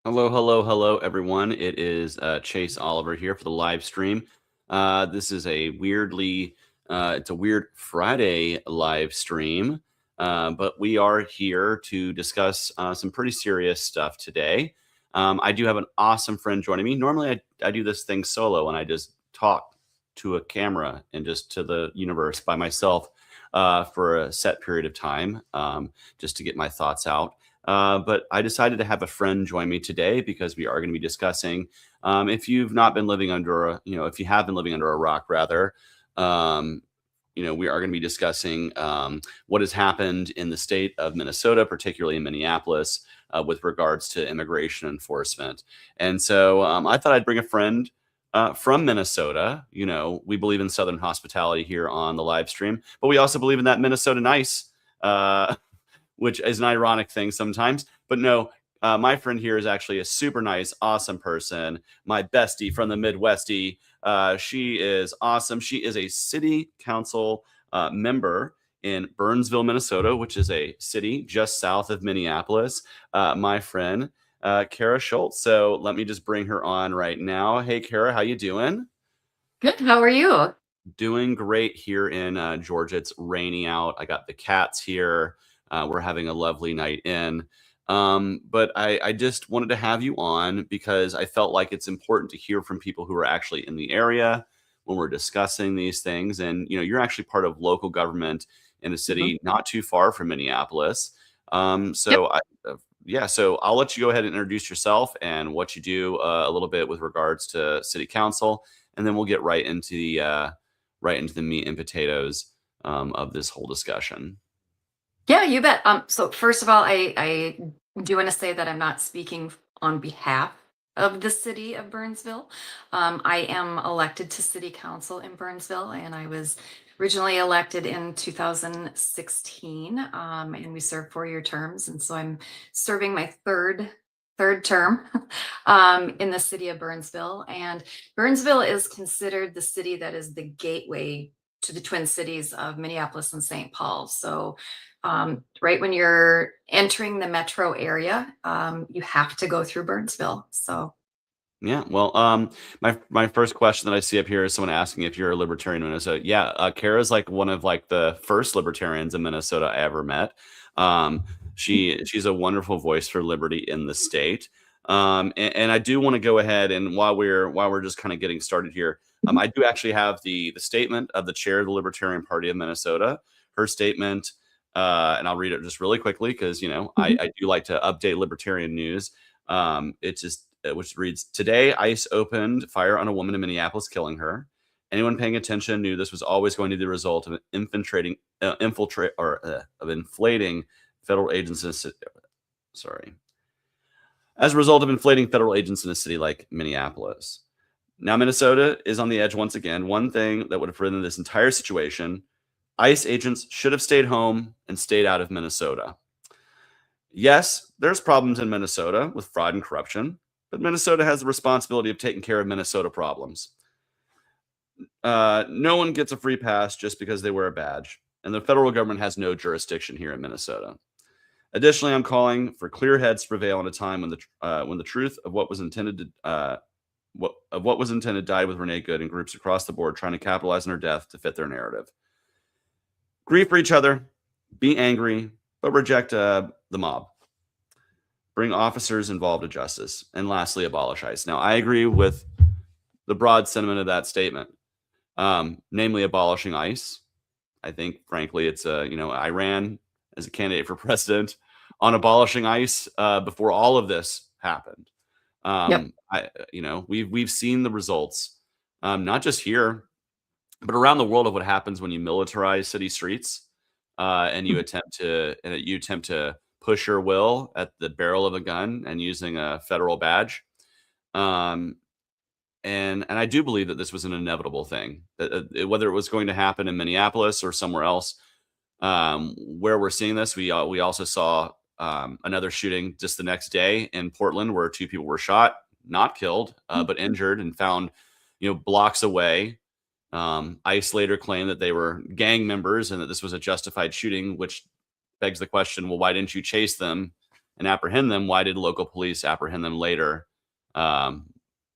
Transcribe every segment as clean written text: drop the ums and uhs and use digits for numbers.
Hello, hello, hello, everyone. It is Chase Oliver here for the live stream. This is it's a weird Friday live stream, but we are here to discuss some pretty serious stuff today. I do have an awesome friend joining me. Normally, I do this thing solo and I just talk to a camera and just to the universe by myself for a set period of time, just to get my thoughts out. But I decided to have a friend join me today because we are going to be discussing. If you've not been living under if you have been living under a rock, rather, um, we are going to be discussing what has happened in the state of Minnesota, particularly in Minneapolis, with regards to immigration enforcement. And so I thought I'd bring a friend. From Minnesota. We believe in Southern hospitality here on the live stream, but we also believe in that Minnesota nice. Uh, which is an ironic thing sometimes. But no, my friend here is actually a super nice, awesome person. My bestie from the Midwestie. She is awesome. She is a city council member in Burnsville, Minnesota, which is a city just south of Minneapolis. My friend, Cara Schultz. So let me just bring her on right now. Hey, Cara, how you doing? Good. How are you? Doing great here in Georgia. It's rainy out. I got the cats here. We're having a lovely night in. But I just wanted to have you on because I felt like it's important to hear from people who are actually in the area when we're discussing these things. And you're actually part of local government in a Mhm. city not too far from Minneapolis. Um, Yep. so I, yeah, so I'll let you go ahead and introduce yourself and what you do a little bit with regards to city council, and then we'll get right into the meat and potatoes of this whole discussion. Yeah, you bet. So first of all, I do want to say that I'm not speaking on behalf of the city of Burnsville. I am elected to city council in Burnsville, and I was originally elected in 2016. And we served 4-year terms, and so I'm serving my third term in the city of Burnsville. And Burnsville is considered the city that is the gateway to the Twin Cities of Minneapolis and St. Paul. So right when you're entering the metro area, you have to go through Burnsville. So, Yeah, well, my first question that I see up here is someone asking if you're a libertarian in Minnesota. Yeah, Kara's like one of like the first libertarians in Minnesota I ever met. Um, she's a wonderful voice for liberty in the state. And I do want to go ahead and while we're just kind of getting started here, I do actually have the statement of the chair of the Libertarian Party of Minnesota. Her statement, and I'll read it just really quickly because Mhm. I do like to update libertarian news. It's just which reads, "Today, ICE opened fire on a woman in Minneapolis, killing her. Anyone paying attention knew this was always going to be the result of of inflating federal agents in sorry, as a result of inflating federal agents in a city like Minneapolis. Now, Minnesota is on the edge once again. One thing that would have prevented this entire situation: ICE agents should have stayed home and stayed out of Minnesota. Yes, there's problems in Minnesota with fraud and corruption, but Minnesota has the responsibility of taking care of Minnesota problems. No one gets a free pass just because they wear a badge, and the federal government has no jurisdiction here in Minnesota. Additionally, I'm calling for clear heads to prevail in a time when the truth of what was intended died with Renee Good and groups across the board trying to capitalize on her death to fit their narrative. Grieve for each other, be angry, but reject the mob. Bring officers involved to justice, and lastly, abolish ICE. Now, I agree with the broad sentiment of that statement, namely abolishing ICE. I think, frankly, I ran as a candidate for president on abolishing ICE before all of this happened. Yep. We've seen the results, not just here, but around the world of what happens when you militarize city streets and you attempt to push your will at the barrel of a gun and using a federal badge. Um, and I do believe that this was an inevitable thing, whether it was going to happen in Minneapolis or somewhere else. Where we're seeing this, we also saw another shooting just the next day in Portland, where two people were shot, not killed, but injured, and found blocks away. ICE later claimed that they were gang members and that this was a justified shooting, which begs the question: well, why didn't you chase them and apprehend them, why did local police apprehend them later, um,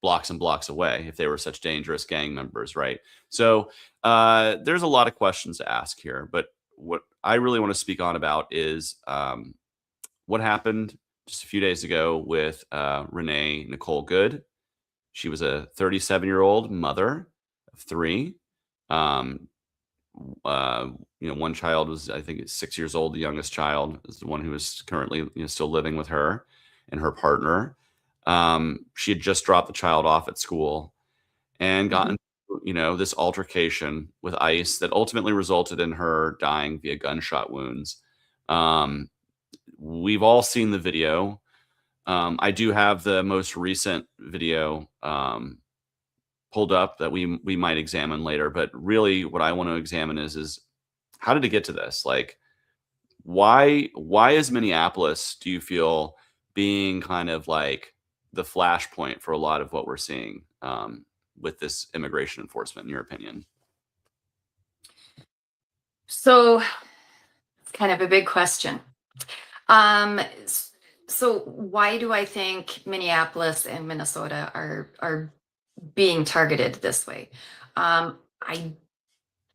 blocks and blocks away, if they were such dangerous gang members, right? So there's a lot of questions to ask here, but what I really want to speak on about is what happened just a few days ago with Renee Nicole Good. She was a 37-year-old mother of three. Um, uh, one child was, I think, 6 years old. The youngest child is the one who is currently, still living with her and her partner. She had just dropped the child off at school and Mhm. gotten, this altercation with ICE that ultimately resulted in her dying via gunshot wounds. Um, we've all seen the video. I do have the most recent video pulled up that we might examine later. But really, what I want to examine is how did it get to this? Like, why is Minneapolis, do you feel, being kind of like the flashpoint for a lot of what we're seeing with this immigration enforcement, in your opinion? So it's kind of a big question. So why do I think Minneapolis and Minnesota are being targeted this way? Um, I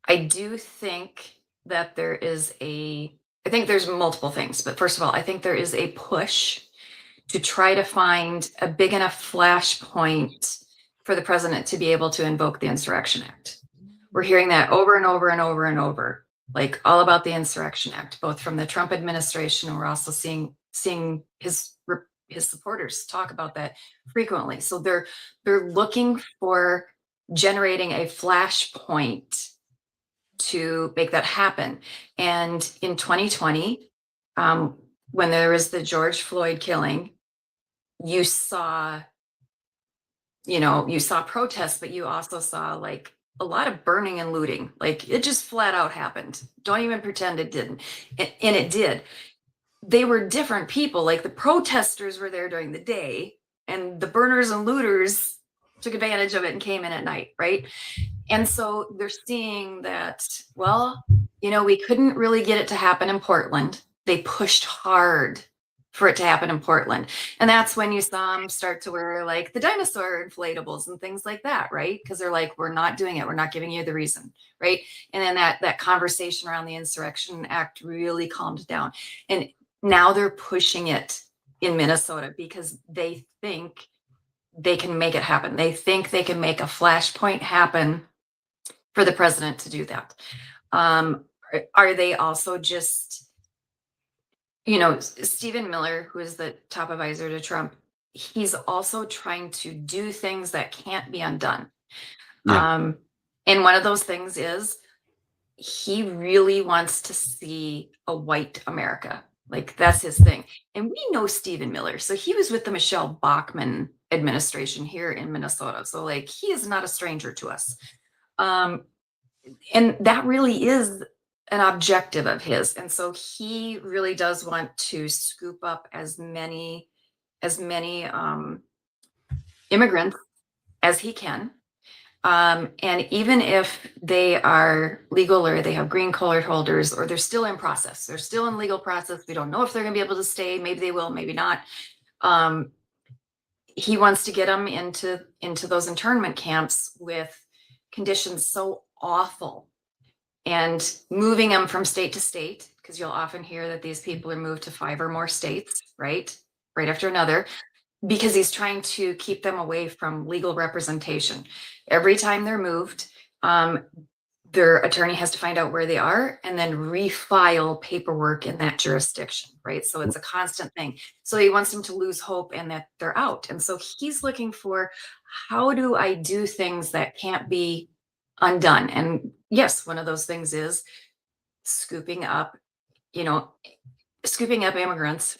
I do think that there is I think there's multiple things, but first of all, I think there is a push to try to find a big enough flashpoint for the president to be able to invoke the Insurrection Act. We're hearing that over and over and over and over, like all about the Insurrection Act, both from the Trump administration, and we're also seeing his supporters talk about that frequently. So they're looking for generating a flashpoint to make that happen. And in 2020, when there was the George Floyd killing, you saw, you saw protests, but you also saw like a lot of burning and looting. Like it just flat out happened. Don't even pretend it didn't. And it did. They were different people. Like the protesters were there during the day, and the burners and looters took advantage of it and came in at night, right? And so they're seeing that, well, we couldn't really get it to happen in Portland. They pushed hard for it to happen in Portland. And that's when you saw them start to wear like the dinosaur inflatables and things like that, right? Because they're like, we're not doing it. We're not giving you the reason, right? And then that conversation around the Insurrection Act really calmed down. And now they're pushing it in Minnesota because they think they can make it happen. They think they can make a flashpoint happen for the president to do that. Are they also just, Stephen Miller, who is the top advisor to Trump, he's also trying to do things that can't be undone. Yeah. And one of those things is he really wants to see a white America. Like that's his thing. And we know Stephen Miller. So he was with the Michelle Bachmann administration here in Minnesota. So like he is not a stranger to us. And that really is an objective of his. And so he really does want to scoop up as many immigrants as he can. And even if they are legal or they have green card holders or they're still in process, they're still in legal process. We don't know if they're going to be able to stay. Maybe they will, maybe not. He wants to get them into those internment camps with conditions so awful and moving them from state to state, because you'll often hear that these people are moved to 5 or more states, right after another, because he's trying to keep them away from legal representation. Every time they're moved, their attorney has to find out where they are and then refile paperwork in that jurisdiction, right? So it's a constant thing. So he wants them to lose hope and that they're out. And so he's looking for, how do I do things that can't be undone? And yes, one of those things is scooping up, immigrants,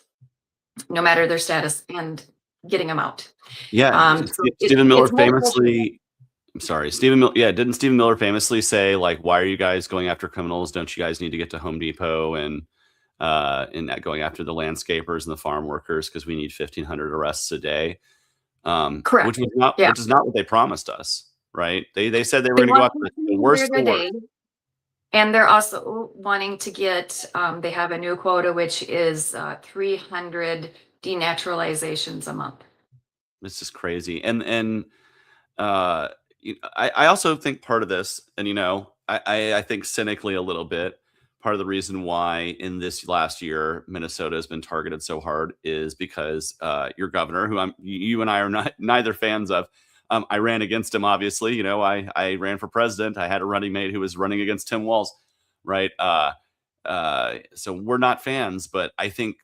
no matter their status, and getting them out. Yeah. So Stephen Miller it's multiple things. famously, I'm sorry, Stephen Miller. Yeah, didn't Stephen Miller famously say, like, "Why are you guys going after criminals? Don't you guys need to get to Home Depot and going after the landscapers and the farm workers because we need 1,500 arrests a day?" Correct. Yeah. Which is not what they promised us, right? They said they were They going to go want after the to worst clear the four. day. And they're also wanting to get, they have a new quota, which is 300 denaturalizations a month. This is crazy. And uh, I also think part of this, and I think cynically a little bit, part of the reason why in this last year Minnesota has been targeted so hard is because your governor, who you and I are not neither fans of. I ran against him, obviously. I ran for president. I had a running mate who was running against Tim Walz, right? So we're not fans, but I think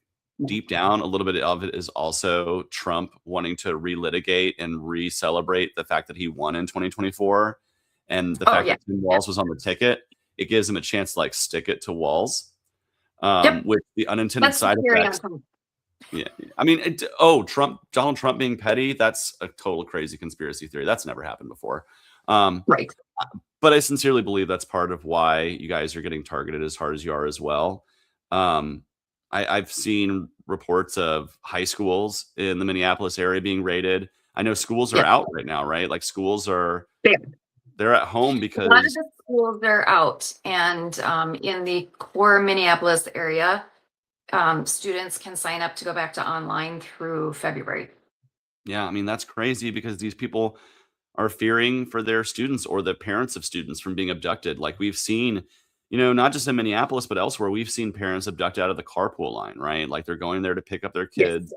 deep down, a little bit of it is also Trump wanting to relitigate and re-celebrate the fact that he won in 2024, and the Oh, fact yeah. that Tim Yeah. Walz was on the ticket. It gives him a chance to like stick it to Walz, Yep. with the unintended That's the side theory on effects. Trump. Yeah, I mean, Donald Trump being petty. That's a total crazy conspiracy theory. That's never happened before. Um, Right. but I sincerely believe that's part of why you guys are getting targeted as hard as you are as well. Um, I've seen reports of high schools in the Minneapolis area being raided. I know schools are Yeah. out right now, right? Like schools are Yeah. they're at home A lot of because the schools are out, and in the core Minneapolis area, students can sign up to go back to online through February. yeah, I mean that's crazy because these people are fearing for their students or the parents of students from being abducted. Like we've seen, not just in Minneapolis, but elsewhere, we've seen parents abducted out of the carpool line, right? Like they're going there to pick up their Yes. kids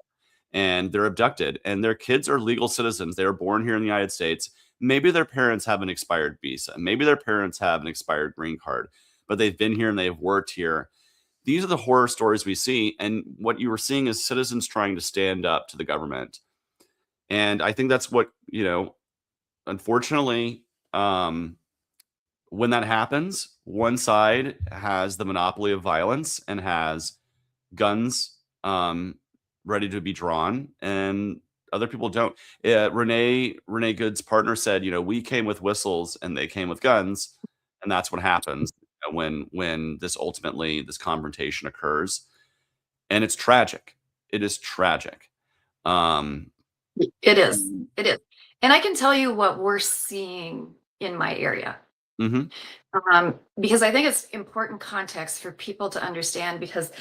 and they're abducted, and their kids are legal citizens. They were born here in the United States. Maybe their parents have an expired visa. Maybe their parents have an expired green card, but they've been here and they've worked here. These are the horror stories we see. And what you were seeing is citizens trying to stand up to the government. And I think that's what, unfortunately, when that happens, one side has the monopoly of violence and has guns ready to be drawn, and other people don't. Renee Good's partner said, we came with whistles and they came with guns, and that's what happens when this confrontation occurs, and it's tragic. It is tragic. Um, It is. It is. And I can tell you what we're seeing in my area. mhm. Because I think it's important context for people to understand because,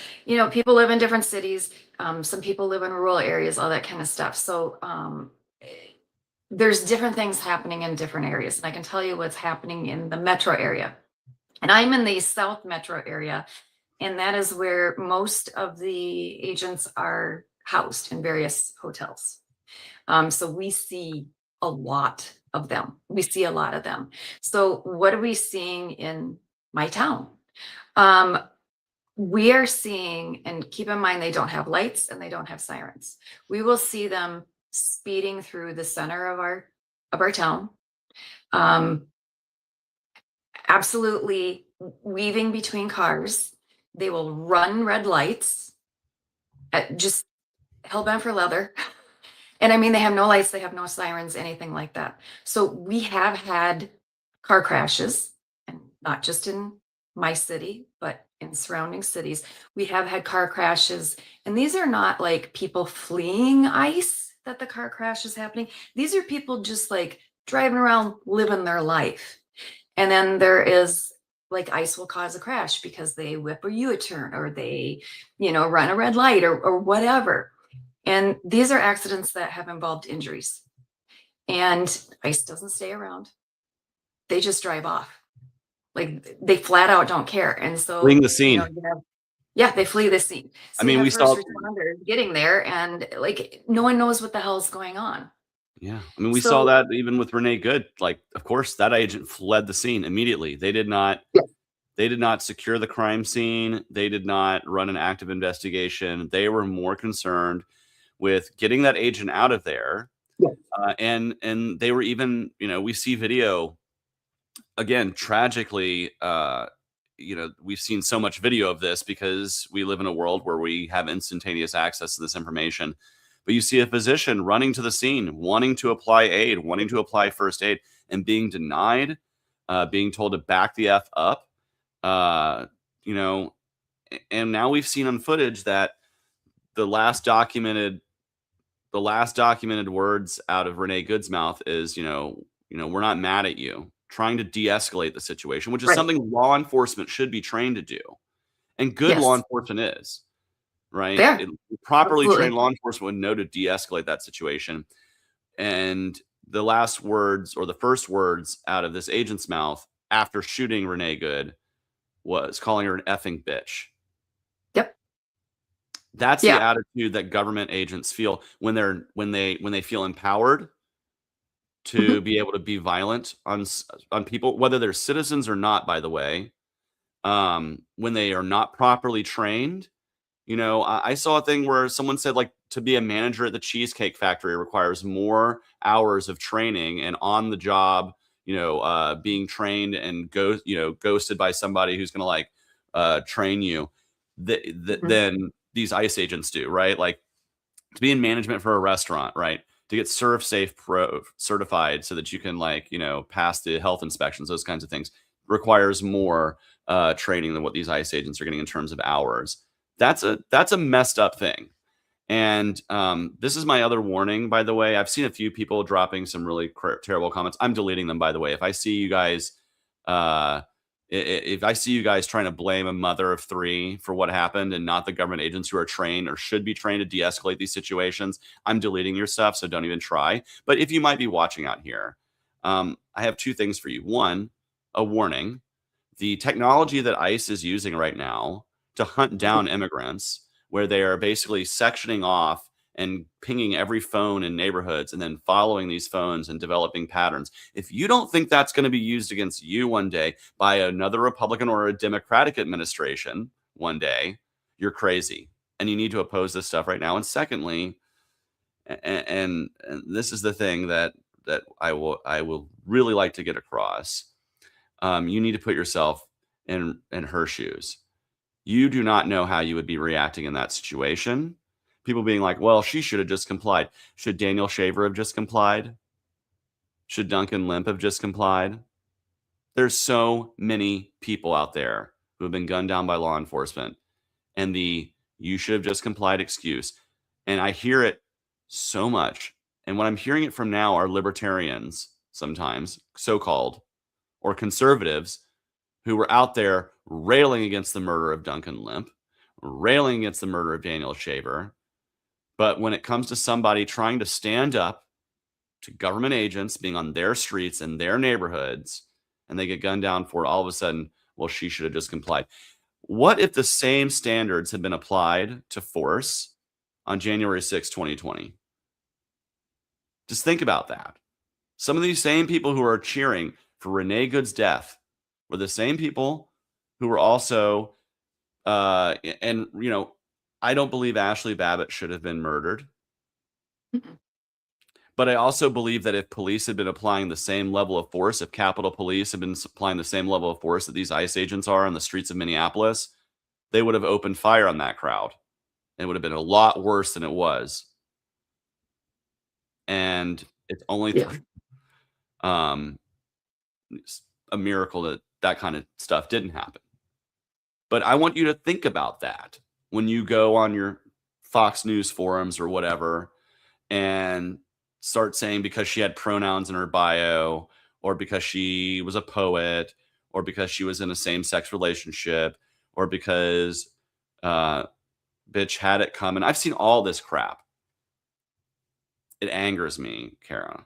people live in different cities. Some people live in rural areas, all that kind of stuff. So there's different things happening in different areas. And I can tell you what's happening in the metro area. And I'm in the South metro area. And that is where most of the agents are housed in various hotels. So we see a lot of them. We see a lot of them. So what are we seeing in my town? Um, we are seeing, and keep in mind, they don't have lights and they don't have sirens. We will see them speeding through the center of our town, um, absolutely weaving between cars. They will run red lights, just hell bent for leather. And I mean, they have no lights, they have no sirens, anything like that. So we have had car crashes, and not just in my city, but in surrounding cities. We have had car crashes, and these are not like people fleeing ICE that the car crash is happening. These are people just like driving around living their life. And then there is like ICE will cause a crash because they whip a U-turn or they, run a red light or whatever. And these are accidents that have involved injuries. And ICE doesn't stay around. They just drive off. Like they flat out don't care. And Fleeing so, the scene. yeah, they flee the scene. I So you mean, have we first saw. responders getting there and like no one knows what the hell's going on. Yeah, I mean, we saw So that even with Renee Good. Like, of course, that agent fled the scene immediately. They did not. yeah, They did not secure the crime scene. They did not run an active investigation. They were more concerned with getting that agent out of there. yeah, And they were even, we see video again, tragically. We've seen so much video of this because we live in a world where we have instantaneous access to this information. But you see a physician running to the scene, wanting to apply aid, wanting to apply first aid, and being denied, being told to back the F up. Uh, you know, and now we've seen on footage that the last documented words out of Renee Good's mouth is, we're not mad at you. trying to de-escalate the situation, which is Right. something law enforcement should be trained to do. And good law Yes. enforcement is, right? There. Properly trained Absolutely. law enforcement would know to de-escalate that situation. And the last words or the first words out of this agent's mouth after shooting Renee Good was calling her an effing bitch. Yep. That's the Yeah. attitude that government agents feel when they feel empowered to Mhm. be able to be violent on people, whether they're citizens or not, by the way. When they are not properly trained. I saw a thing where someone said, like, to be a manager at the Cheesecake Factory requires more hours of training and on the job, being trained and ghosted by somebody who's gonna like train you Mhm. than these ICE agents do, right? Like, to be in management for a restaurant, right? To get Serve Safe Pro certified so that you can, like, pass the health inspections, those kinds of things requires more training than what these ICE agents are getting in terms of hours. That's a messed up thing. And this is my other warning, by the way. I've seen a few people dropping some really terrible comments. I'm deleting them, by the way. If I see you guys, uh, if I see you guys trying to blame a mother of three for what happened and not the government agents who are trained or should be trained to de-escalate these situations, I'm deleting your stuff. So don't even try. But if you might be watching out here, I have two things for you. One, a warning: the technology that ICE is using right now to hunt down Mhm. immigrants, where they are basically sectioning off and pinging every phone in neighborhoods and then following these phones and developing patterns. If you don't think that's going to be used against you one day by another Republican or a Democratic administration one day, you're crazy. And you need to oppose this stuff right now. And secondly, and this is the thing that I will really like to get across. You need to put yourself in her shoes. You do not know how you would be reacting in that situation. People being like, well, she should have just complied. Should Daniel Shaver have just complied? Should Duncan Limp have just complied? There's so many people out there who have been gunned down by law enforcement, and the "you should have just complied" excuse. And I hear it so much. And what I'm hearing it from now are libertarians, sometimes so called, or conservatives who were out there railing against the murder of Duncan Limp, railing against the murder of Daniel Shaver. But when it comes to somebody trying to stand up to government agents being on their streets and their neighborhoods, and they get gunned down for it, all of a sudden, well, she should have just complied. What if the same standards had been applied to force on January 6, 2020? Just think about that. Some of these same people who are cheering for Renee Good's death were the same people who were also and I don't believe Ashley Babbitt should have been murdered, Mhm. but I also believe that if police had been applying the same level of force, if Capitol Police had been applying the same level of force that these ICE agents are on the streets of Minneapolis, they would have opened fire on that crowd. It would have been a lot worse than it was. And it's only Yeah. through um, a miracle that that kind of stuff didn't happen. But I want you to think about that when you go on your Fox News forums or whatever and start saying because she had pronouns in her bio, or because she was a poet, or because she was in a same-sex relationship, or because uh, bitch had it coming. I've seen all this crap. It angers me, Cara.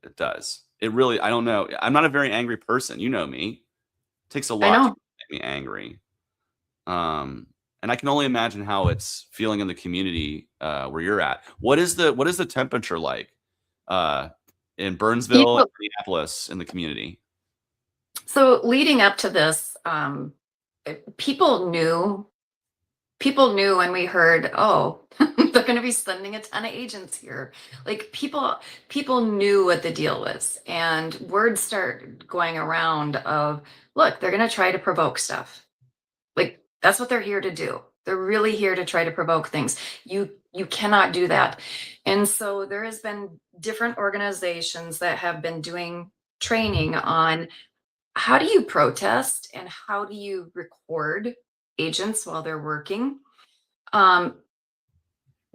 It does. It really, I don't know. I'm not a very angry person. You know me. It takes a I lot to know. make me angry. Um, and I can only imagine how it's feeling in the community where you're at. What is the temperature like uh, in Burnsville and People, Minneapolis in the community? so leading up to this, people knew. People knew when we heard, oh, they're going to be sending a ton of agents here. Like people knew what the deal was, and word started going around of, look, they're going to try to provoke stuff. Like that's what they're here to do. They're really here to try to provoke things. You cannot do that. And so there has been different organizations that have been doing training on how do you protest and how do you record agents while they're working. Um,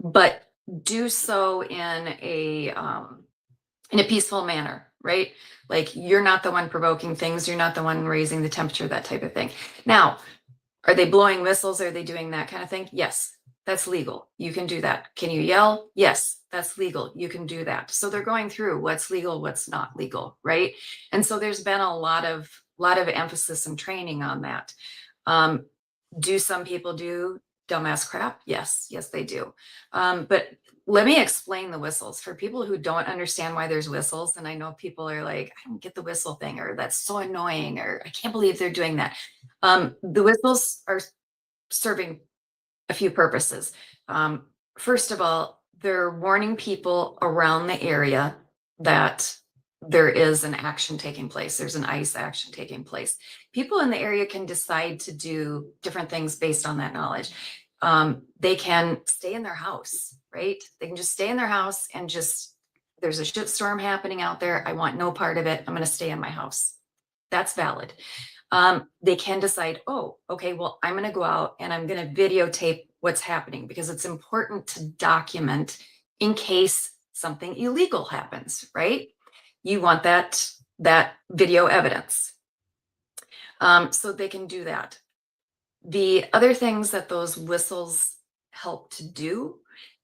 but do so in a peaceful manner, right? Like you're not the one provoking things, you're not the one raising the temperature, that type of thing. Now, are they blowing whistles? Are they doing that kind of thing? Yes, that's legal. You can do that. Can you yell? Yes, that's legal. You can do that. So they're going through what's legal, what's not legal, right? And so there's been a lot of emphasis and training on that. Um, do some people do dumbass crap? Yes, yes, they do. But let me explain the whistles for people who don't understand why there's whistles. And I know people are like, I don't get the whistle thing, or that's so annoying, or I can't believe they're doing that. The whistles are serving a few purposes. Um, First of all, they're warning people around the area that there is an action taking place. There's an ICE action taking place. People in the area can decide to do different things based on that knowledge. They can stay in their house, right? They can just stay in their house and just, there's a shit storm happening out there. I want no part of it. I'm going to stay in my house. That's valid. They can decide, oh, okay, well, I'm going to go out and I'm going to videotape what's happening because it's important to document in case something illegal happens, right? You want that video evidence. So they can do that. The other things that those whistles help to do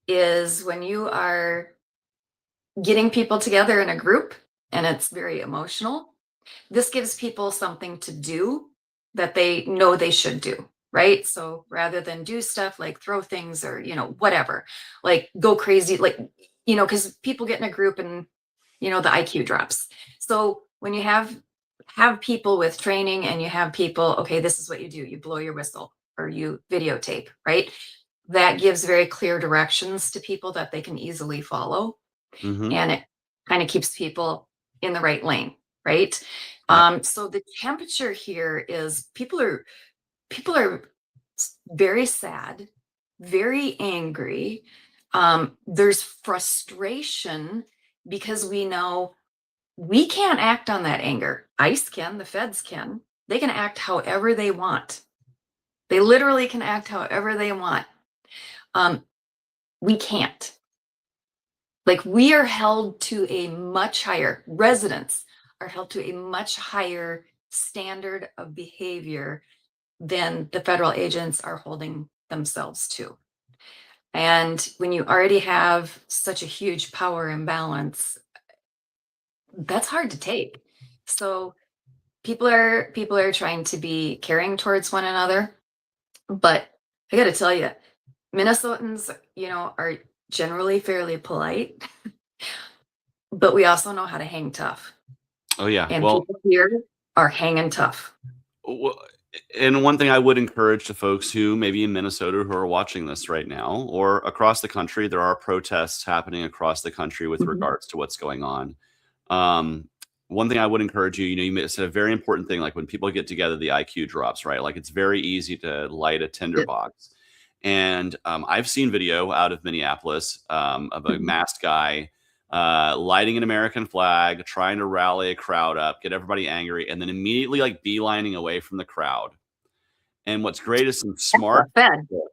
is when you are getting people together in a group and it's very emotional, this gives people something to do that they know they should do, right? So rather than do stuff like throw things or, whatever, like go crazy, like, because people get in a group and, the IQ drops. So when you have people with training and you have people, okay, this is what you do. You blow your whistle or you videotape, right? That gives very clear directions to people that they can easily follow. Hmm. And it kind of keeps people in the right lane, right? Yep. So the temperature here is people are very sad, very angry. There's frustration because we know we can't act on that anger. ICE can, the feds can. They can act however they want. They literally can act however they want. Um, we can't. Like we are held to a much higher, residents are held to a much higher standard of behavior than the federal agents are holding themselves to. And when you already have such a huge power imbalance, that's hard to take. So people are trying to be caring towards one another, but I got to tell you, Minnesotans, are generally fairly polite, but we also know how to hang tough. Oh yeah. And Well, people here are hanging tough. Well, and one thing I would encourage to folks who maybe in Minnesota who are watching this right now or across the country, there are protests happening across the country with Mhm. regards to what's going on. Um, one thing I would encourage you, you said a very important thing, like when people get together, the IQ drops, right? Like it's very easy to light a Yeah. tinderbox. And I've seen video out of Minneapolis of a Mhm. masked guy lighting an American flag, trying to rally a crowd up, get everybody angry, and then immediately like beelining away from the crowd. And what's great is some That's smart the Fed. people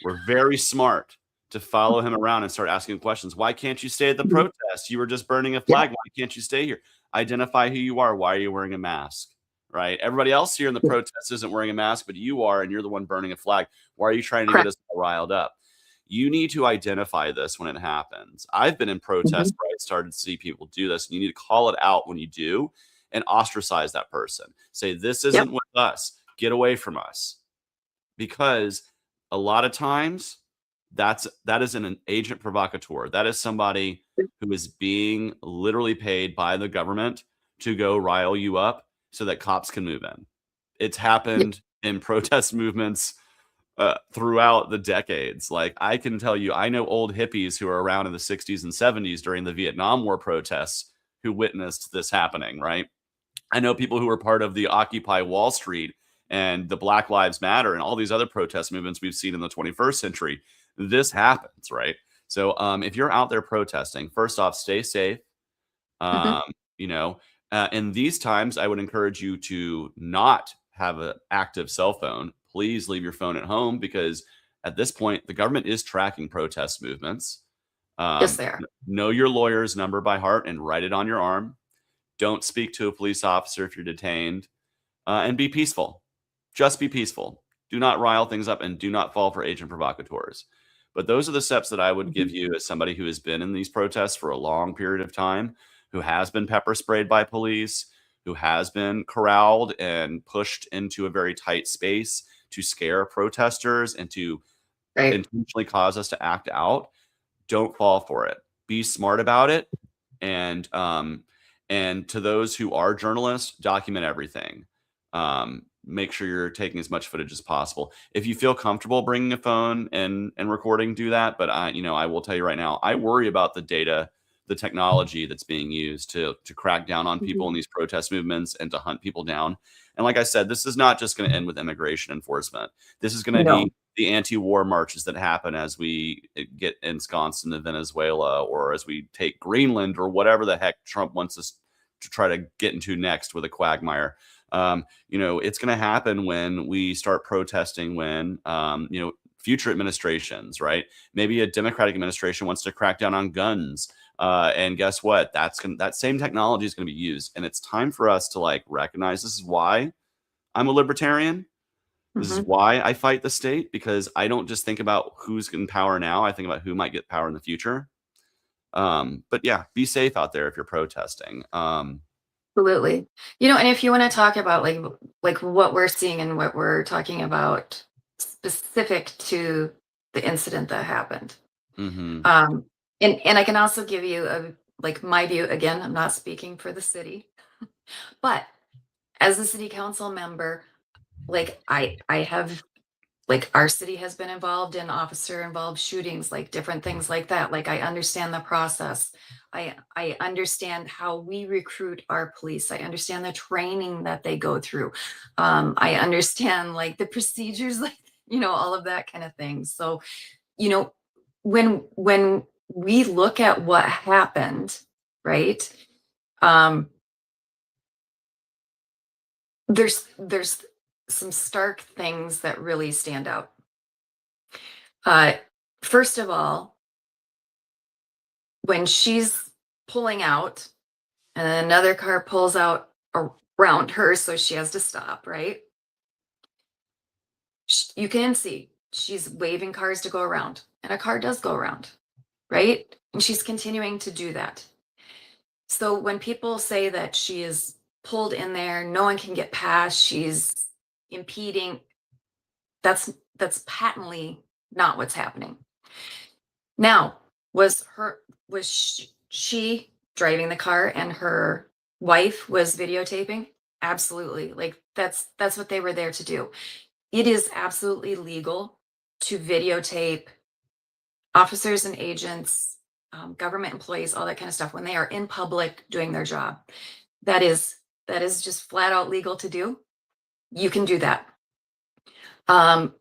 were very smart to follow him around and start asking questions. Why can't you stay at the Mhm. protest? You were just burning a Yeah. flag. Why can't you stay here? Identify who you are. Why are you wearing a mask? Right? Everybody else here in the Yeah. protest isn't wearing a mask, but you are, and you're the one burning a flag. Why are you trying to get Correct. us all riled up? You need to identify this when it happens. I've been in Mhm. protests where I started to see people do this, and you need to call it out when you do and ostracize that person. Say, this Yep. isn't with us. Get away from us. Because a lot of times that is an agent provocateur. That is somebody who is being literally paid by the government to go rile you up so that cops can move in. It's Yep. happened in protest movements throughout the decades. Like I can tell you, I know old hippies who were around in the 60s and 70s during the Vietnam War protests who witnessed this happening, right? I know people who were part of the Occupy Wall Street and the Black Lives Matter and all these other protest movements we've seen in the 21st century. This happens, right? So if you're out there protesting, first off, stay safe. Mhm. Um, you know, in these times, I would encourage you to not have an active cell phone. Please leave your phone at home because at this point, the government is tracking protest movements. Yes, they are. Know your lawyer's number by heart and write it on your arm. Don't speak to a police officer if you're detained, and be peaceful. Just be peaceful. Do not rile things up and do not fall for agent provocateurs. But those are the steps that I would give Mhm. you as somebody who has been in these protests for a long period of time, who has been pepper sprayed by police, who has been corralled and pushed into a very tight space to scare protesters and to Right. intentionally cause us to act out. Don't fall for it. Be smart about it, and to those who are journalists, document everything. Make sure you're taking as much footage as possible. If you feel comfortable bringing a phone and recording, do that. But I will tell you right now, I worry about the data, the technology that's being used to crack down on people Mhm. in these protest movements and to hunt people down. And like I said, this is not just going to end with immigration enforcement. This is going to No. be the anti-war marches that happen as we get ensconced into Venezuela or as we take Greenland or whatever the heck Trump wants us to try to get into next with a quagmire. It's going to happen when we start protesting when, future administrations, right? Maybe a Democratic administration wants to crack down on guns. And guess what? That same technology is going to be used. And it's time for us to like recognize this is why I'm a libertarian. This is Mhm. why I fight the state, because I don't just think about who's in power now. I think about who might get power in the future. But yeah, be safe out there if you're protesting. Absolutely. And if you want to talk about like what we're seeing and what we're talking about specific to the incident that happened. Mhm, Um and I can also give you a like my view. Again, I'm not speaking for the city, but as a city council member, like I have like our city has been involved in officer involved shootings, like different things like that. Like I understand the process. I understand how we recruit our police. I understand the training that they go through. I understand like the procedures, like all of that kind of thing. So you know when we look at what happened, right? um there's some stark things that really stand out. uh First of all, when she's pulling out and then another car pulls out around her, so she has to stop, right? You can see she's waving cars to go around, and a car does go around, right? And she's continuing to do that. So when people say that she is pulled in there, no one can get past, she's impeding, that's patently not what's happening. Now, was she driving the car and her wife was videotaping? Absolutely. Like that's what they were there to do. It is absolutely legal to videotape officers and agents, government employees, all that kind of stuff when they are in public doing their job. That is that is just flat out legal to do. You can do that. Um,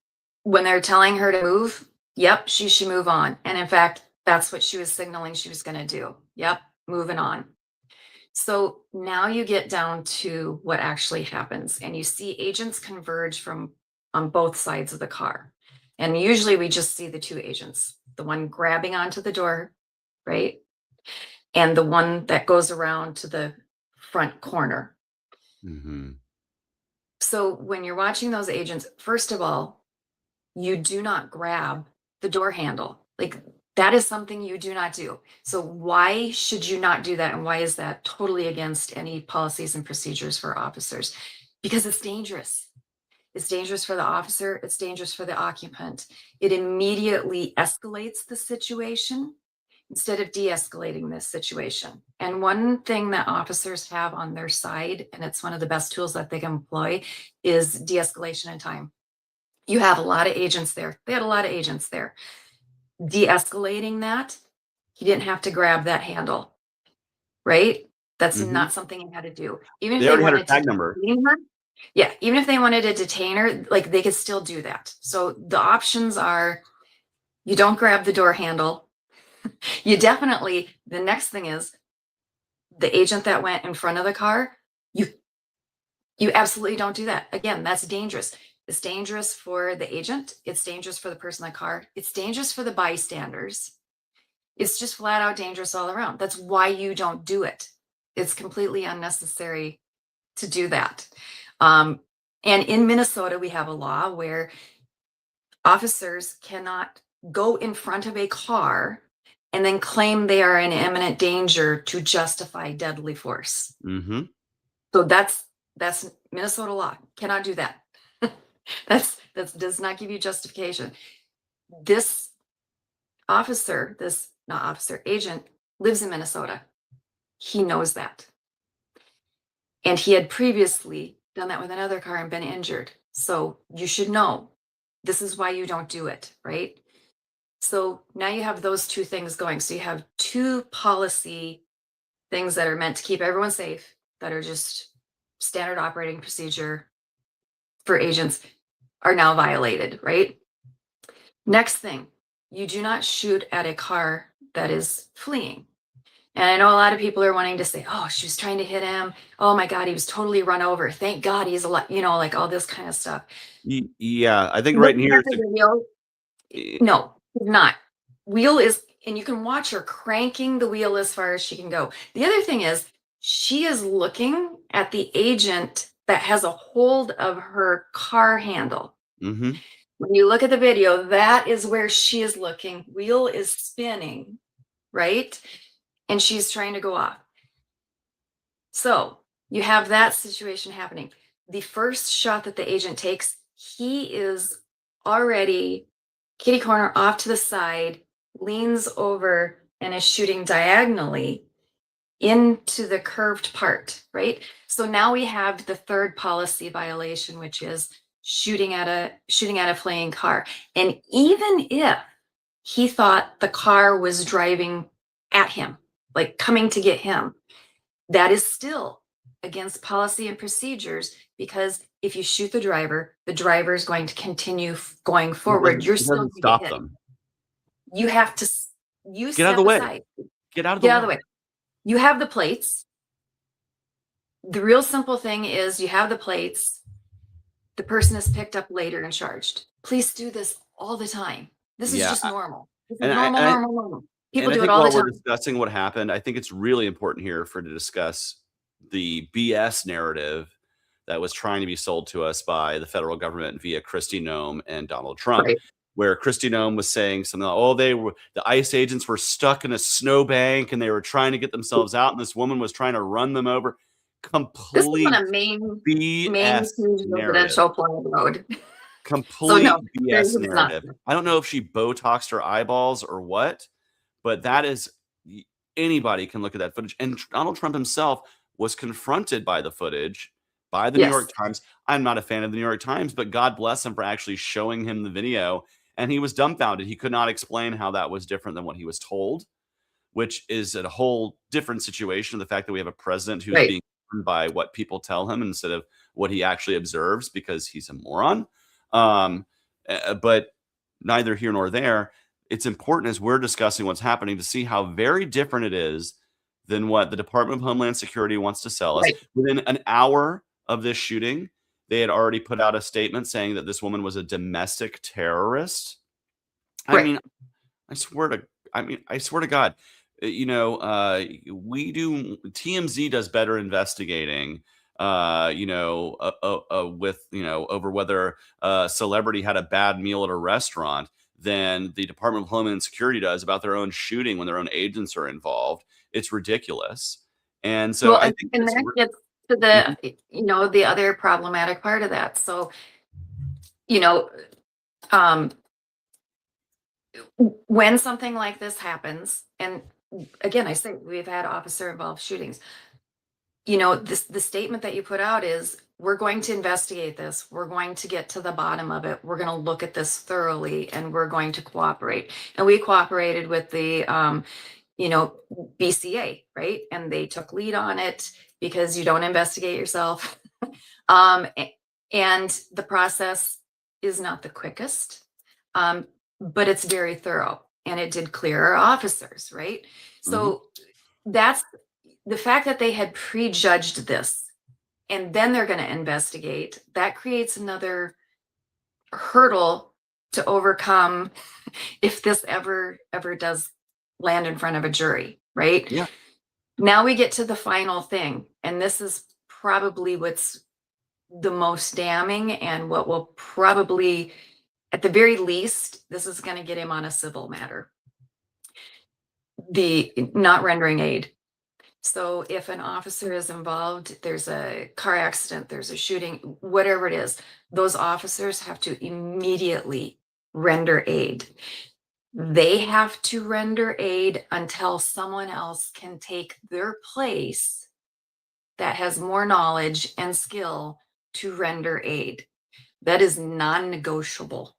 when they're telling her to move, yep, she should move on. And in fact, that's what she was signaling she was going to do. Yep, moving on. So now you get down to what actually happens, and you see agents converge from on both sides of the car. And usually we just see the two agents, the one grabbing onto the door, right? And the one that goes around to the front corner. mhm. So when you're watching those agents, first of all, you do not grab the door handle. Like that is something you do not do. So why should you not do that? And why is that totally against any policies and procedures for officers? Because it's dangerous. It's dangerous for the officer. It's dangerous for the occupant. It immediately escalates the situation instead of de-escalating this situation. And one thing that officers have on their side, and it's one of the best tools that they can employ, is de-escalation in time. You have a lot of agents there. They had a lot of agents there. De-escalating that, he didn't have to grab that handle, right? That's Mhm. not something he had to do. Even if They they already had her wanted to tag number. detain her, yeah, even if they wanted to detain her, like they could still do that. So the options are you don't grab the door handle. You definitely, the next thing is the agent that went in front of the car, you you absolutely don't do that. Again, that's dangerous. It's dangerous for the agent. It's dangerous for the person in the car. It's dangerous for the bystanders. It's just flat out dangerous all around. That's why you don't do it. It's completely unnecessary to do that. Um, and in Minnesota, we have a law where officers cannot go in front of a car and then claim they are in imminent danger to justify deadly force. Mm-hmm. So that's Minnesota law. Cannot do that. That does not give you justification. This officer, this not officer, agent lives in Minnesota. He knows that. And he had previously done that with another car and been injured. So you should know this is why you don't do it, right? So now you have those two things going. So you have two policy things that are meant to keep everyone safe, that are just standard operating procedure for agents, are now violated, right? Next thing, you do not shoot at a car that is fleeing. And I know a lot of people are wanting to say, oh, she was trying to hit him. Oh my God, he was totally run over. Thank God he's alive, like all this kind of stuff. Yeah, I think right in Looking here at is the video, no, he's not. Wheel is, and you can watch her cranking the wheel as far as she can go. The other thing is, she is looking at the agent that has a hold of her car handle. mm-hmm. When you look at the video, that is where she is looking. Wheel is spinning, right? And she's trying to go off. So you have that situation happening. The first shot that the agent takes, he is already kitty corner off to the side, leans over and is shooting diagonally into the curved part, right? So now we have the third policy violation, which is shooting at a fleeing car. And even if he thought the car was driving at him, like coming to get him, that is still against policy and procedures, because if you shoot the driver is going to continue going forward. You're It still doesn't going to get stop hit. them. You have to, you Get out of the step way. aside, Get out of the get out of way. the way. You have the plates. The real simple thing is you have the plates. The person is picked up later and charged. Police do this all the time. This is Yeah, just normal. This is and normal, normal, normal. People I do it think all the while we're time. discussing what happened, I think it's really important here to discuss the BS narrative that was trying to be sold to us by the federal government via Kristi Noem and Donald Trump, Right. where Kristi Noem was saying something like, "Oh, the ICE agents were stuck in a snowbank and they were trying to get themselves out, and this woman was trying to run them over." This is on Complete a main BS huge narrative. residential plant road. So Complete no, BS it's not. narrative. I don't know if she Botoxed her eyeballs or what, but that is anybody can look at that footage. And Donald Trump himself was confronted by the footage by the New Yes. York Times. I'm not a fan of the New York Times, but God bless him for actually showing him the video. And he was dumbfounded. He could not explain how that was different than what he was told, which is a whole different situation. The fact that we have a president who's Right. being governed by what people tell him instead of what he actually observes because he's a moron. But neither here nor there. It's important as we're discussing what's happening to see how very different it is than what the Department of Homeland Security wants to sell us. Right. Within an hour of this shooting, they had already put out a statement saying that this woman was a domestic terrorist. I Right. mean, I swear to God, we do TMZ does better investigating, with, over whether a celebrity had a bad meal at a restaurant than the Department of Homeland Security does about their own shooting when their own agents are involved. It's ridiculous. And so Well, I think and this. that gets to Mhm. the other problematic part of that. So, you know, um, when something like this happens, and again, I say we've had officer involved shootings, the statement that you put out is, we're going to investigate this. We're going to get to the bottom of it. We're going to look at this thoroughly and we're going to cooperate. And we cooperated with the, you know, BCA, right? And they took lead on it because you don't investigate yourself. And the process is not the quickest, but it's very thorough and it did clear our officers, right? Mhm. So that's the fact that they had prejudged this and then they're going to investigate. That creates another hurdle to overcome if this ever does land in front of a jury, right? Yeah. Now we get to the final thing, and this is probably what's the most damning and what will probably, at the very least, this is going to get him on a civil matter. The not rendering aid. So if an officer is involved, there's a car accident, there's a shooting, whatever it is, those officers have to immediately render aid. They have to render aid until someone else can take their place that has more knowledge and skill to render aid. That is non-negotiable.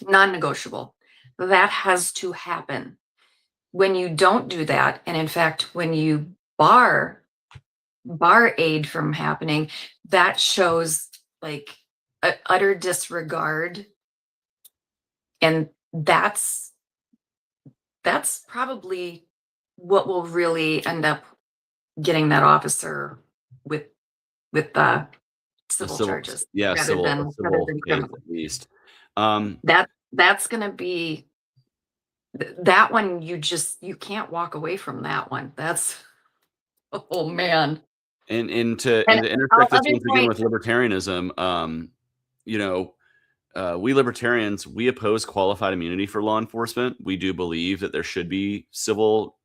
Non-negotiable. That has to happen. When you don't do that, and in fact, when you bar aid from happening, that shows like utter disregard, and that's probably what will really end up getting that officer with the A civil civil, charges yeah, rather a than civil case criminal. at least. Um, That's going to be that one. You can't walk away from that one. That's oh man. And and to intersect this other once again point, with libertarianism, you know, we libertarians, we oppose qualified immunity for law enforcement. We do believe that there should be civil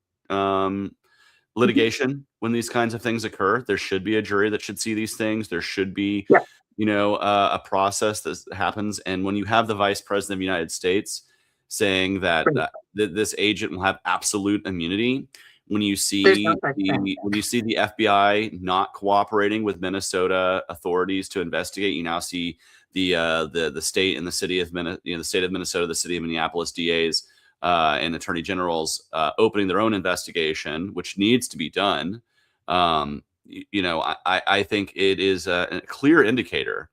litigation when these kinds of things occur. There should be a jury that should see these things. There should be, yeah, a process that happens. And when you have the Vice President of the United States saying that right. this agent will have absolute immunity, There's no such thing. when you see the FBI not cooperating with Minnesota authorities to investigate, you now see the state and the city of the state of Minnesota, the city of Minneapolis DAs and attorney generals opening their own investigation, which needs to be done. I think it is a clear indicator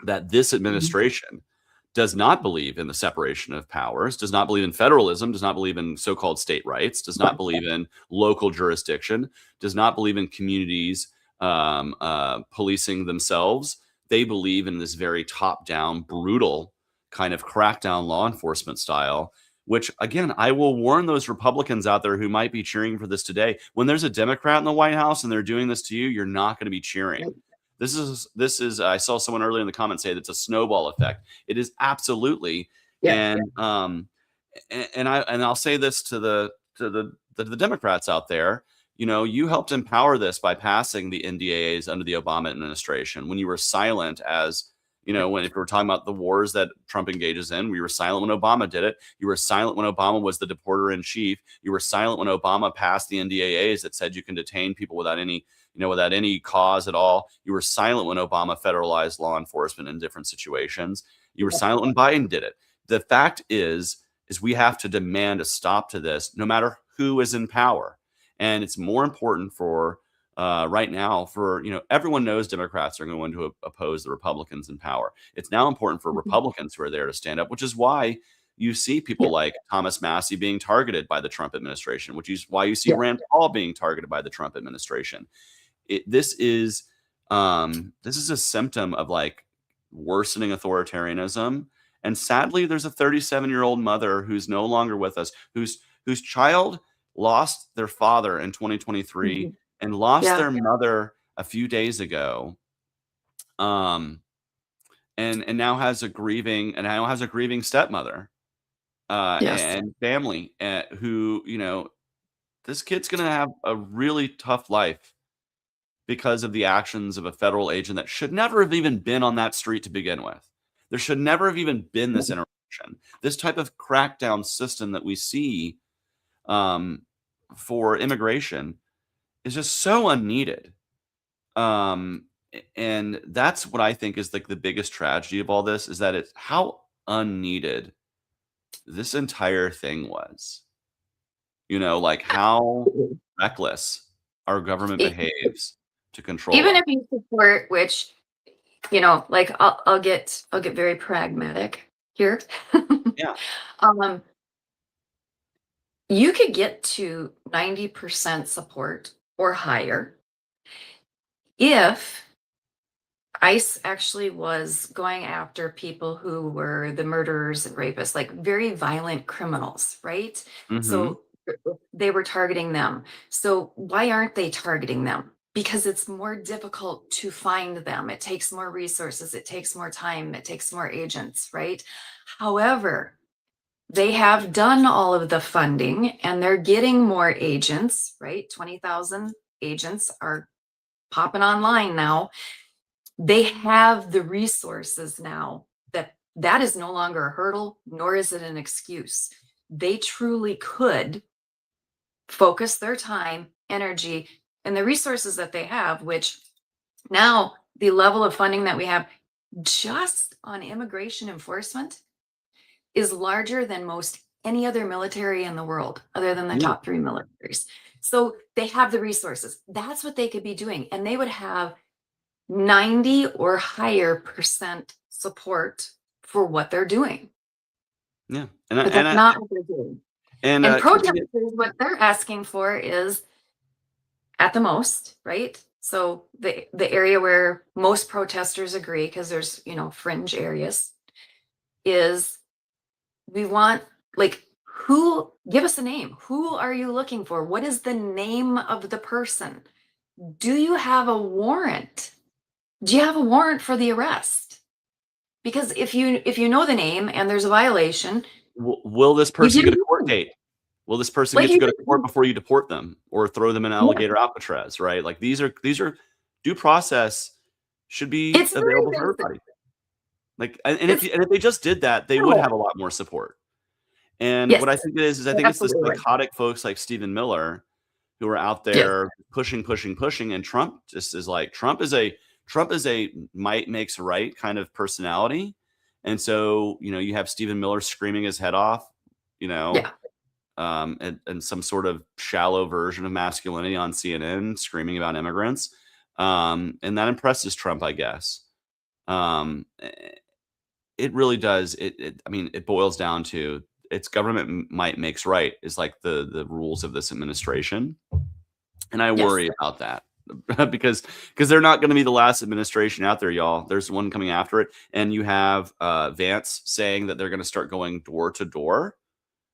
that this Mhm. administration does not believe in the separation of powers, does not believe in federalism, does not believe in so-called state rights, does not believe in local jurisdiction, does not believe in communities policing themselves. They believe in this very top-down, brutal kind of crackdown law enforcement style. Which again, I will warn those Republicans out there who might be cheering for this today. When there's a Democrat in the White House and they're doing this to you, you're not going to be cheering. This is I saw someone earlier in the comments say that's a snowball effect. It is absolutely. Yeah. And I'll say this to the Democrats out there. You helped empower this by passing the NDAAs under the Obama administration when you were silent as when if we're talking about the wars that Trump engages in, we were silent when Obama did it. You were silent when Obama was the deporter in chief. You were silent when Obama passed the NDAAs that said you can detain people without any cause at all. You were silent when Obama federalized law enforcement in different situations. You were silent when Biden did it. The fact is we have to demand a stop to this, no matter who is in power. And it's more important for right now for everyone knows Democrats are going to oppose the Republicans in power. It's now important for Mhm. Republicans who are there to stand up, which is why you see people Yeah. like Thomas Massey being targeted by the Trump administration, which is why you see Yeah. Rand Paul being targeted by the Trump administration. This is a symptom of like worsening authoritarianism. And sadly, there's a 37-year-old mother who's no longer with us, whose child lost their father in 2023 Mhm. and lost Yeah. their mother a few days ago. Um, and now has a grieving stepmother Yes. and family who, this kid's gonna have a really tough life because of the actions of a federal agent that should never have even been on that street to begin with. There should never have even been this interaction. This type of crackdown system that we see um, for immigration is just so unneeded. And that's what I think is like the biggest tragedy of all this is that it's how unneeded this entire thing was. Like how reckless our government E- behaves to control Even us. if you support, which like I'll get very pragmatic here. Yeah. um, you could get to 90% support or higher if ICE actually was going after people who were the murderers and rapists, like very violent criminals, right? Mhm. So they were targeting them. So why aren't they targeting them? Because it's more difficult to find them. It takes more resources, it takes more time, it takes more agents, right? However, they have done all of the funding and they're getting more agents, right? 20,000 agents are popping online now. They have the resources now that is no longer a hurdle, nor is it an excuse. They truly could focus their time, energy, and the resources that they have, which now the level of funding that we have just on immigration enforcement is larger than most any other military in the world, other than the Yeah. top three militaries. So they have the resources. That's what they could be doing. And they would have 90 or higher percent support for what they're doing. Yeah. But that's not what they're doing. And And keeping protesters, what they're asking for is at the most, right? So the area where most protesters agree, because there's, fringe areas, is we want, like, who, give us a name. Who are you looking for? What is the name of the person? Do you have a warrant? Do you have a warrant for the arrest? Because if you know the name and there's a violation, will this you person get get a a court warrant. date? Will this person Like get to you go to court just, before you deport them or throw them in yeah, alligator Alcatraz, right? Like these are due process should be it's very available for basic. everybody. Like, and if It's and if they just did that, they would have normal. a lot more support. And what Yes, I think it is I you're think it's the absolutely right. psychotic folks like Stephen Miller who are out Yes. there pushing, pushing, pushing, and Trump just is like Trump is a might makes right kind of personality. And so, you have Stephen Miller screaming his head off, you know, Yeah. and some sort of shallow version of masculinity on CNN screaming about immigrants. And that impresses Trump, I guess. It really does. I mean, it boils down to it's government might makes right is like the rules of this administration, and I Yes. worry about that because they're not going to be the last administration out there, y'all. There's one coming after it, and you have Vance saying that they're going to start going door to door.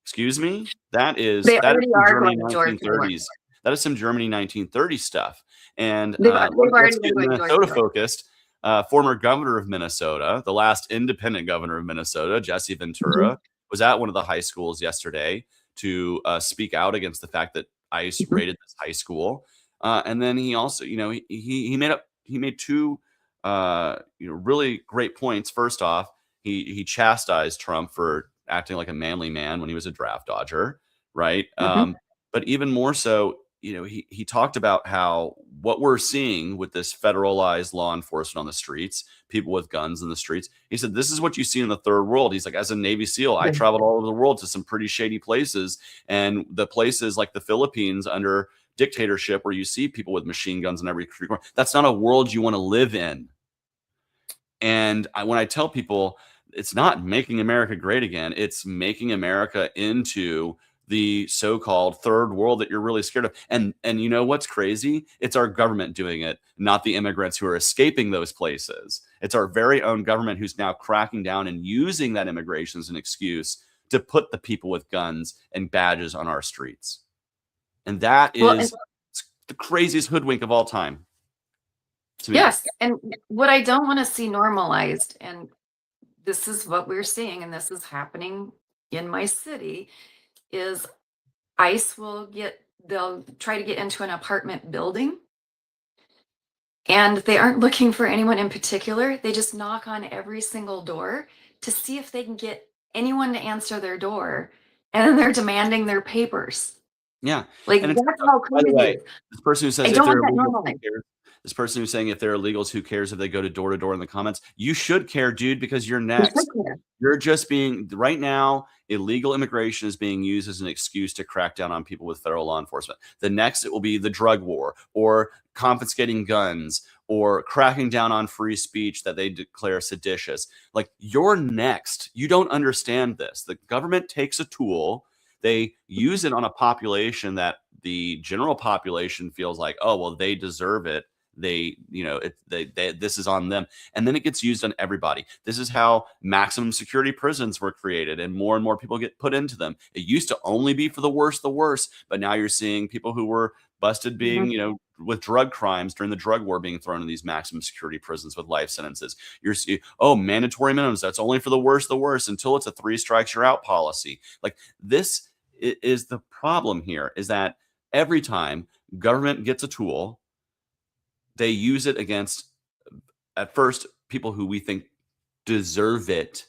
Excuse me? They That is already some are Germany going door to door. 1930s. That is some Germany 1930s stuff. And They've let's already get been going door to Minnesota door. focused. Former governor of Minnesota, the last independent governor of Minnesota, Jesse Mhm, Ventura, was at one of the high schools yesterday to speak out against the fact that ICE mhm, raided this high school. And then he also, he made two really great points. First off, he chastised Trump for acting like a manly man when he was a draft dodger, right? mhm. But even more so, he talked about how what we're seeing with this federalized law enforcement on the streets, people with guns in the streets. He said, "This is what you see in the third world." He's like, as a Navy SEAL, I Yeah. traveled all over the world to some pretty shady places, and the places like the Philippines under dictatorship, where you see people with machine guns in every street corner. That's not a world you want to live in. And when I tell people it's not making America great again, it's making America into the so-called third world that you're really scared of. And you know what's crazy? It's our government doing it, not the immigrants who are escaping those places. It's our very own government who's now cracking down and using that immigration as an excuse to put the people with guns and badges on our streets. And that Well, and is the craziest hoodwink of all time to me. yes, and what I don't want to see normalized, and this is what we're seeing, and this is happening in my city, is ICE they'll try to get into an apartment building, and they aren't looking for anyone in particular. They just knock on every single door to see if they can get anyone to answer their door, and then they're demanding their papers. Yeah, Like, and it's that's how by the crazy way, it is. this person who I says if don't they're want that illegals, who normalized. cares? This person who's saying if they're illegals, who cares if they go to door in the comments? You should care, dude, because you're We should next. care. You're just being right now, illegal immigration is being used as an excuse to crack down on people with federal law enforcement. The next, it will be the drug war or confiscating guns or cracking down on free speech that they declare seditious. Like, you're next. You don't understand this. The government takes a tool, they use it on a population that the general population feels like, oh, well, they deserve it. this is on them, and then it gets used on everybody. This is how maximum security prisons were created, and more people get put into them. It used to only be for the worst, but now you're seeing people who were busted being, with drug crimes during the drug war being thrown in these maximum security prisons with life sentences. Mandatory minimums. That's only for the worst until it's a three strikes you're out policy. Like this is the problem here, is that every time government gets a tool, they use it against, at first, people who we think deserve it,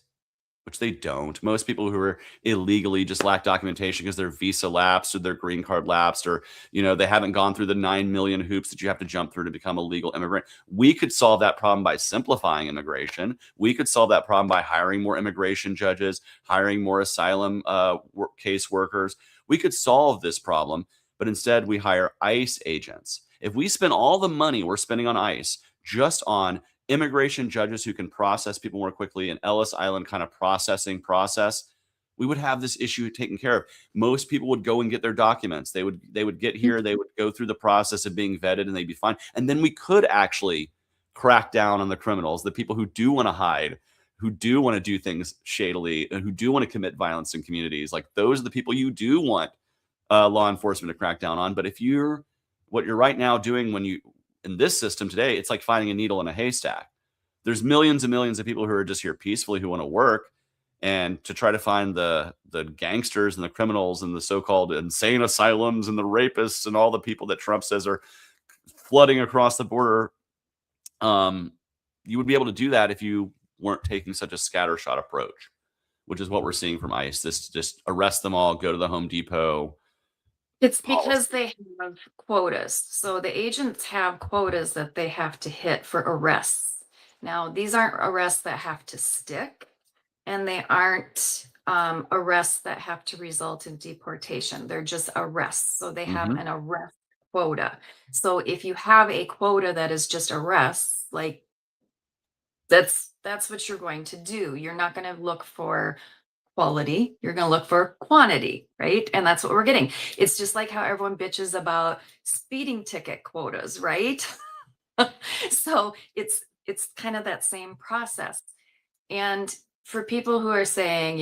which they don't. Most people who are illegally just lack documentation because their visa lapsed or their green card lapsed, or they haven't gone through the 9 million hoops that you have to jump through to become a legal immigrant. We could solve that problem by simplifying immigration. We could solve that problem by hiring more immigration judges, hiring more asylum case workers. We could solve this problem, but instead we hire ICE agents. If we spend all the money we're spending on ICE just on immigration judges who can process people more quickly, an Ellis Island kind of process, we would have this issue taken care of. Most people would go and get their documents. They would get here, they would go through the process of being vetted, and they'd be fine. And then we could actually crack down on the criminals, the people who do want to hide, who do want to do things shadily, and who do want to commit violence in communities. Like, those are the people you do want law enforcement to crack down on. But if what you're right now doing in this system today, it's like finding a needle in a haystack. There's millions and millions of people who are just here peacefully, who want to work, and to try to find the gangsters and the criminals and the so-called insane asylums and the rapists and all the people that Trump says are flooding across the border. You would be able to do that if you weren't taking such a scattershot approach, which is what we're seeing from ICE. This just arrest them all, go to the Home Depot. It's because they have quotas. So the agents have quotas that they have to hit for arrests. Now, these aren't arrests that have to stick, and they aren't arrests that have to result in deportation. They're just arrests. So they have an arrest quota. So if you have a quota that is just arrests, like that's what you're going to do. You're not going to look for quality, you're going to look for quantity, right? And that's what we're getting. It's just like how everyone bitches about speeding ticket quotas, right? So it's kind of that same process. And for people who are saying,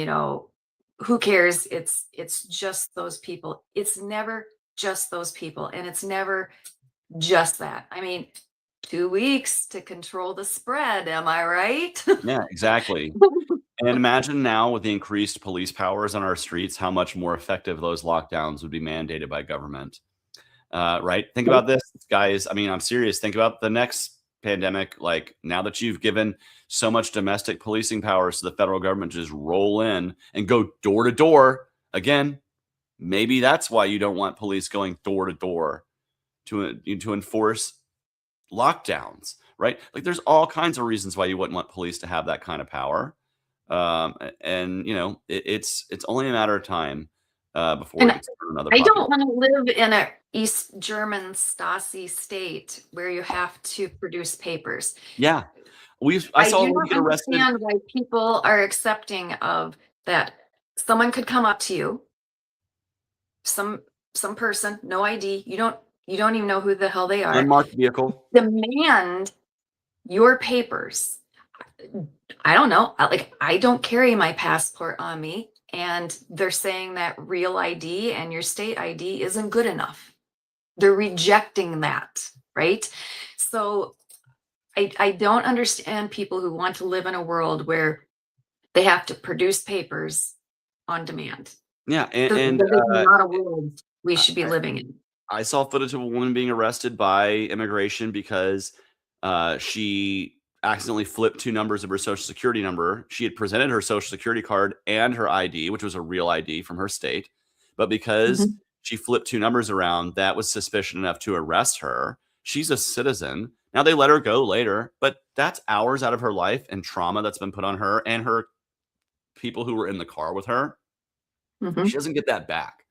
who cares, it's just those people. It's never just those people, and it's never just that. I mean, 2 weeks to control the spread, am I right? Yeah, exactly. And imagine now, with the increased police powers on our streets, how much more effective those lockdowns would be mandated by government. Right? Think about this, guys. I mean, I'm serious. Think about the next pandemic. Like, now that you've given so much domestic policing powers to the federal government to just roll in and go door to door again, maybe that's why you don't want police going door to door to enforce lockdowns, right? Like, there's all kinds of reasons why you wouldn't want police to have that kind of power. And it's only a matter of time before it And gets another I popular. don't want to live in a East German Stasi state where you have to produce papers. Yeah, I I saw do a lady not get arrested. understand why people are accepting of that. Someone could come up to you, some person, no ID, you don't even know who the hell they are, Unmarked vehicle. demand your papers. I don't know. I don't carry my passport on me, and they're saying that real ID and your state ID isn't good enough. They're rejecting that, right? So I don't understand people who want to live in a world where they have to produce papers on demand. Yeah, That is not a world we should be I, living in. I saw footage of a woman being arrested by immigration because she accidentally flipped two numbers of her social security number. She had presented her social security card and her ID, which was a real ID from her state. But because Mhm. she flipped two numbers around, that was suspicion enough to arrest her. She's a citizen. Now, they let her go later, but that's hours out of her life and trauma that's been put on her and her people who were in the car with her. She Mhm. doesn't get that back.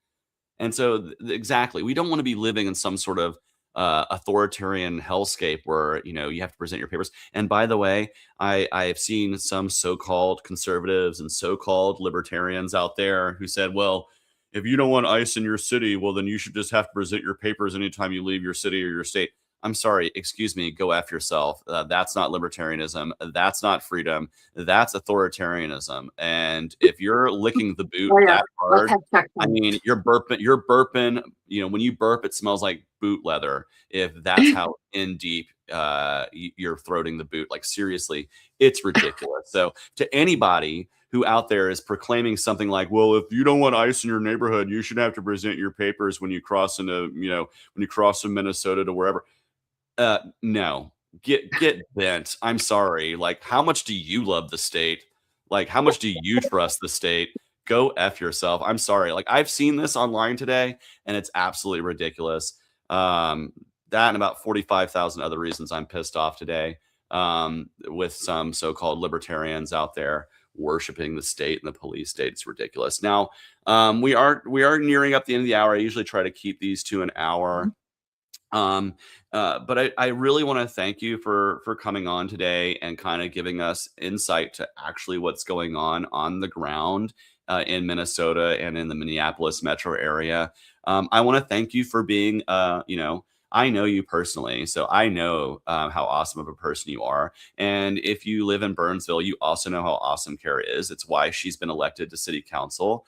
And so, exactly, we don't want to be living in some sort of authoritarian hellscape where you have to present your papers. And by the way, I've seen some so-called conservatives and so-called libertarians out there who said, "Well, if you don't want ICE in your city, well, then you should just have to present your papers anytime you leave your city or your state." I'm sorry, excuse me, go F yourself. That's not libertarianism. That's not freedom. That's authoritarianism. And if you're licking the boot Oh yeah. that Let's hard, have I checkpoints. mean, you're burping, when you burp, it smells like boot leather. If that's how in deep you're throating the boot, like seriously, it's ridiculous. So to anybody who out there is proclaiming something like, well, if you don't want ice in your neighborhood, you should have to present your papers when you cross into, when you cross from Minnesota to wherever. No. Get bent. I'm sorry. Like, how much do you love the state? Like, how much do you trust the state? Go F yourself. I'm sorry. Like, I've seen this online today, and it's absolutely ridiculous. That and about 45,000 other reasons I'm pissed off today, with some so-called libertarians out there worshiping the state and the police state. It's ridiculous. Now, we are nearing up the end of the hour. I usually try to keep these to an hour. Um, but I really want to thank you for coming on today and kind of giving us insight to actually what's going on the ground in Minnesota and in the Minneapolis metro area. I want to thank you for being, I know you personally, so I know how awesome of a person you are. And if you live in Burnsville, you also know how awesome Cara is. It's why she's been elected to city council,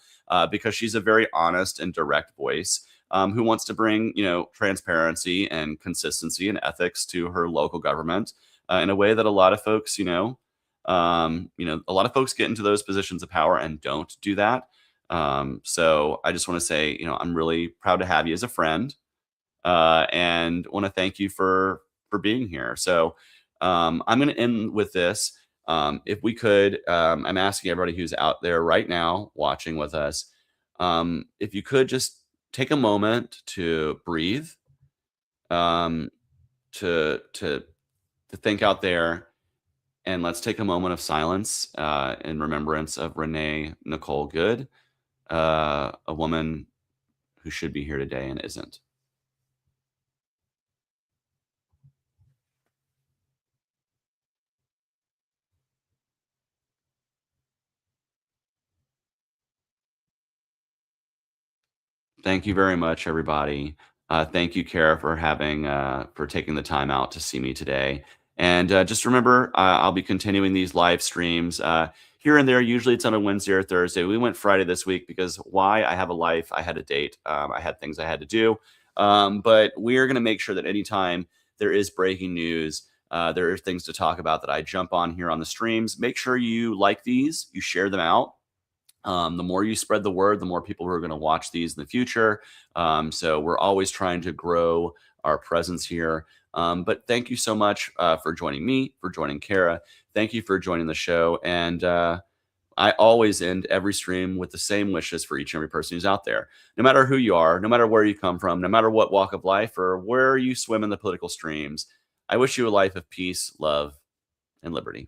because she's a very honest and direct voice, who wants to bring, transparency and consistency and ethics to her local government, in a way that a lot of folks, a lot of folks get into those positions of power and don't do that. So I just want to say, I'm really proud to have you as a friend, and want to thank you for being here. So I'm going to end with this. If we could, I'm asking everybody who's out there right now watching with us, if you could just take a moment to breathe, um, to think out there, and let's take a moment of silence in remembrance of Renee Nicole Good, a woman who should be here today and isn't. Thank you very much, everybody. Thank you, Kara, for taking the time out to see me today. And just remember, I'll be continuing these live streams here and there. Usually, it's on a Wednesday or Thursday. We went Friday this week because why? I have a life. I had a date. I had things I had to do. But we are going to make sure that anytime there is breaking news, there are things to talk about, that I jump on here on the streams. Make sure you like these, you share them out. The more you spread the word, the more people who are going to watch these in the future. So we're always trying to grow our presence here. But thank you so much for joining me, for joining Kara. Thank you for joining the show. And I always end every stream with the same wishes for each and every person who's out there. No matter who you are, no matter where you come from, no matter what walk of life or where you swim in the political streams, I wish you a life of peace, love, and liberty.